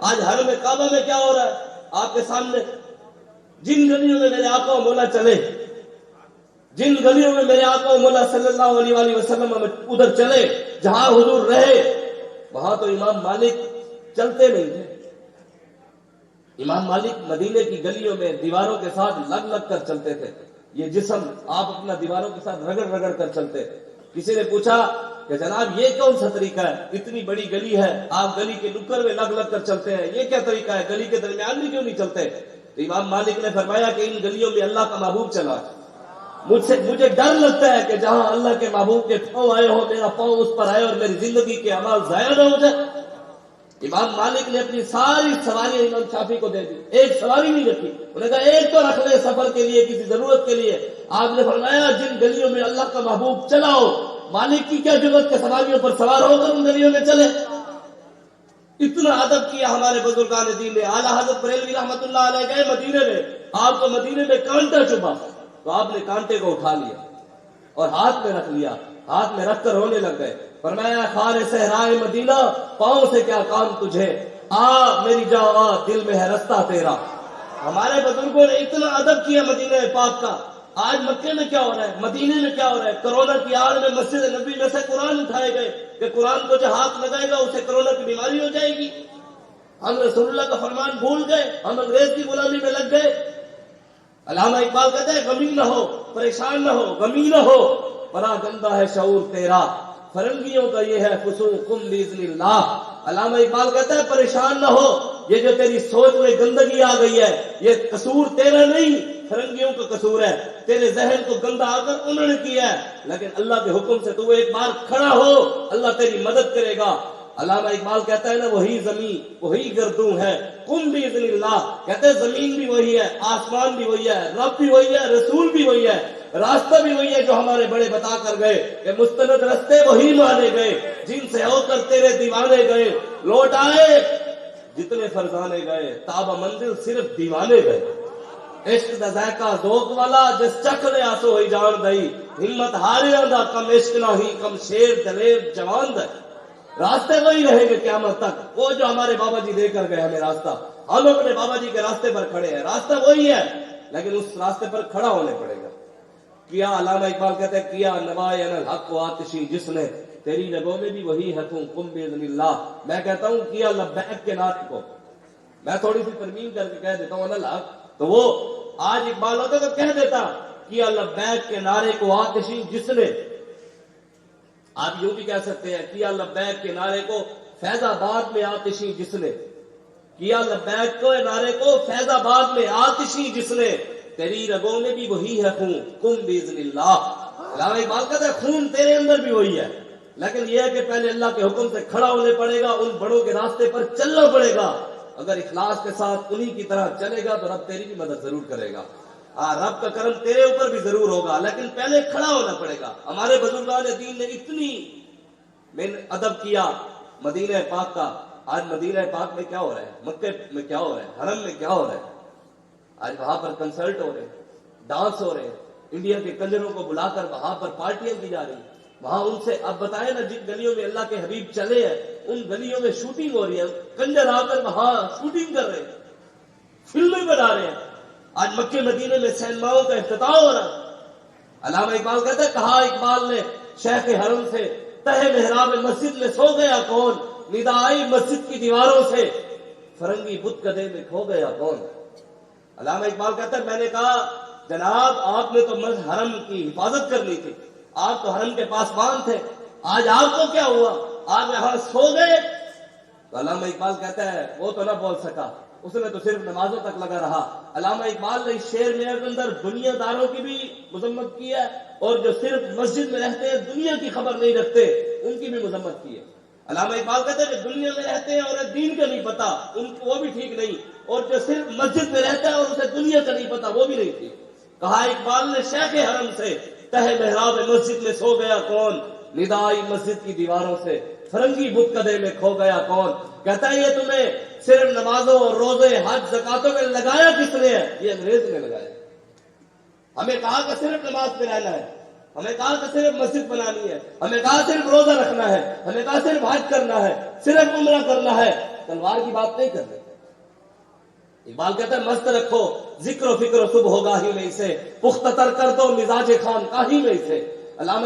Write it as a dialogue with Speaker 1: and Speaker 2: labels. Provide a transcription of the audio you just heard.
Speaker 1: آج حرم کعبہ میں کیا ہو رہا ہے آپ کے سامنے؟ جن گلیوں میں میرے آقا و مولا چلے، جن گلیوں میں میرے آقا و مولا صلی اللہ علیہ وآلہ وسلم ادھر چلے جہاں حضور رہے، وہاں تو امام مالک چلتے نہیں تھے۔ امام مالک مدینے کی گلیوں میں دیواروں کے ساتھ لگ لگ کر چلتے تھے۔ یہ جسم آپ اپنا دیواروں کے ساتھ رگڑ رگڑ کر چلتے۔ کسی نے پوچھا کہ جناب یہ کون سا طریقہ ہے؟ اتنی بڑی گلی ہے، آپ گلی کے نکر میں لگ لگ کر چلتے ہیں، یہ کیا طریقہ ہے؟ گلی کے درمیان بھی کیوں نہیں چلتے؟ تو امام مالک نے فرمایا کہ ان گلیوں میں اللہ کا محبوب چلا، مجھے ڈر لگتا ہے کہ جہاں اللہ کے محبوب کے پاؤں آئے ہو، میرا پاؤں اس پر آئے اور میری زندگی کے اعمال ضائع نہ ہو جائے۔ امام مالک نے اپنی ساری سواریاں امام شافعی کو دے دی، ایک سواری نہیں رکھی۔ انہوں نے کہا ایک تو رکھ لے سفر کے لیے، کسی ضرورت کے لیے۔ آپ نے فرمایا جن گلیوں میں اللہ کا محبوب چلاؤ، مالک کی کیا ضرورت کہ سواریوں پر سوار ہو کر ان گلیوں میں چلے؟ اتنا ادب کیا ہمارے بزرگان دین نے۔ اعلیٰ حضرت بریلوی رحمۃ اللہ علیہ گئے مدینے میں، آپ کو مدینے میں کانٹا چبھا، تو آپ نے کانٹے کو اٹھا لیا اور ہاتھ میں رکھ لیا، ہاتھ میں رکھ کر رونے لگ گئے۔ فرمایا خار صحرائے مدینہ، پاؤں سے کیا کام تجھے، آ میری جاں آ، دل میں ہے رستہ تیرا۔ ہمارے بزرگوں نے اتنا ادب کیا مدینہ پاک کا۔ آج مکے میں کیا ہو رہا ہے، مدینے میں کیا ہو رہا ہے؟ کرونا کی آڑ میں مسجد نبی میں سے قرآن اٹھائے گئے کہ قرآن کو جو ہاتھ لگائے گا اسے کرونا کی بیماری ہو جائے گی۔ ہم رسول اللہ کا فرمان بھول گئے، ہم انگریز کی غلامی میں لگ گئے۔ علامہ اقبال کہتے ہیں غمی نہ ہو، پریشان نہ ہو، غمی نہ ہو، بڑا گندا ہے شعور تیرا، فرنگیوں کا یہ ہے فسوقم باذن اللہ۔ علامہ اقبال کہتا ہے پریشان نہ ہو، یہ جو تیری سوچ میں گندگی آ گئی ہے یہ قصور تیرا نہیں، فرنگیوں کا قصور ہے۔ تیرے ذہن کو گندا آ کر انہوں نے کیا ہے، لیکن اللہ کے حکم سے تو ایک بار کھڑا ہو، اللہ تیری مدد کرے گا۔ علامہ اقبال کہتا ہے نا وہی زمین وہی گردوں ہے، قم باذن اللہ، کہتے ہیں زمین بھی وہی ہے، آسمان بھی وہی ہے، رب بھی وہی ہے، رسول بھی وہی ہے، راستہ بھی وہی ہے جو ہمارے بڑے بتا کر گئے کہ مستند رستے وہی مانے گئے، جن سے ہو کر تیرے دیوانے گئے، لوٹ آئے جتنے فرزانے گئے، تاب منزل صرف دیوانے گئے۔ عشق دا ذائقہ ذوق والا جس چکھ لے آسو ہی جان دئی، ہمت ہاریاں دا کم عشق نہ ہی کم شیر دلیر جوان دے۔ راستے وہی رہیں گے قیامت تک، وہ جو ہمارے بابا جی دے کر گئے ہمیں راستہ، ہم اپنے بابا جی کے راستے پر کھڑے ہیں، راستہ وہی ہے لیکن اس راستے پر کھڑا ہونے پڑے گا۔ کیا علامہ اقبال کہتے ہیں کیا نوائے الحق و آتشی جس نے، تیری رگوں میں بھی وہی ہے تم قم باذن اللہ۔ میں کہتا ہوں کیا لبیک کے نعرے کو میں تھوڑی سی ترمیم کر کے کہہ دیتا ہوں الحق، تو وہ آج اقبال ہوتا تو کہہ دیتا کیا لبیک کے نعرے کو آتشی جس نے۔ آپ یوں بھی کہہ سکتے ہیں کیا لبیک کے نعرے کو فیض آباد میں آتشی جس نے، کیا لبیک کے نعرے کو فیض آباد میں آتشی جس نے، تیری رگوں میں بھی وہی ہے خون قم باذن اللہ۔ علامہ اقبال کہتا ہے خون تیرے اندر بھی وہی ہے، لیکن یہ ہے کہ پہلے اللہ کے حکم سے کھڑا ہونے پڑے گا، ان بڑوں کے راستے پر چلنا پڑے گا۔ اگر اخلاص کے ساتھ انہی کی طرح چلے گا تو رب تیری بھی مدد ضرور کرے گا، رب کا کرم تیرے اوپر بھی ضرور ہوگا، لیکن پہلے کھڑا ہونا پڑے گا۔ ہمارے بزرگان دین نے اتنی ادب کیا مدینہ پاک کا۔ آج مدینہ پاک میں کیا ہو رہا ہے، مکے میں کیا ہو رہا ہے، حرم میں کیا ہو رہا ہے؟ آج وہاں پر کنسرٹ ہو رہے ہیں، ڈانس ہو رہے ہیں، انڈیا کے کنجروں کو بلا کر وہاں پر پارٹیاں کی جا رہی ہیں۔ وہاں ان سے اب بتائیں نا جن گلیوں میں اللہ کے حبیب چلے ہیں ان گلیوں میں شوٹنگ ہو رہی ہے، کنجر آ کر وہاں شوٹنگ کر رہے ہیں، فلمیں بنا رہے ہیں۔ آج مکے مدینے میں سینماؤں کا افتتاح ہو رہا ہے۔ علامہ اقبال کہتا ہے کہا اقبال نے شیخ حرم سے، تہ محراب مسجد میں سو گیا کون، ندا آئی مسجد کی دیواروں سے، فرنگی بت گدے میں کھو گیا کون۔ علامہ اقبال کہتا ہے میں نے کہا جناب آپ نے تو حرم کی حفاظت کرنی تھی، آپ تو حرم کے پاسبان تھے، آج آپ کو کیا ہوا، آپ یہاں سو گئے۔ تو علامہ اقبال کہتا ہے وہ تو نہ بول سکا، اس نے تو صرف نمازوں تک لگا رہا۔ علامہ اقبال نے اس شعر میں اندر دنیا داروں کی بھی مذمت کی ہے، اور جو صرف مسجد میں رہتے ہیں دنیا کی خبر نہیں رکھتے ان کی بھی مذمت کی ہے۔ علامہ اقبال کہتے ہیں کہ دنیا میں رہتے ہیں اور دین کا نہیں پتا ان کو، وہ بھی ٹھیک نہیں، اور جو صرف مسجد میں رہتا ہے اور اسے دنیا کا نہیں پتا وہ بھی نہیں ٹھیک۔ کہا اقبال نے شیخ حرم سے، تہ محراب مسجد میں سو گیا کون، ندا آئی مسجد کی دیواروں سے، فرنگی بت کدے میں کھو گیا کون۔ کہتا ہے یہ تمہیں صرف نمازوں اور روزے حج زکاتوں میں لگایا کس نے ہے، یہ انگریز نے لگایا۔ ہمیں کہا کہ صرف نماز پہ رہنا ہے، ہمیں کہا کہ صرف مسجد بنانی ہے، ہمیں کہا صرف روزہ رکھنا ہے، ہمیں کہا صرف حج کرنا ہے، صرف عمرہ کرنا ہے، تلوار کی بات نہیں کر رہے. اقبال کہتا ہے مست رکھو ذکر و فکر صبح ہوگا ہی میں اسے، پختہ تر کر دو مزاج خان کا ہی میں اسے. علامہ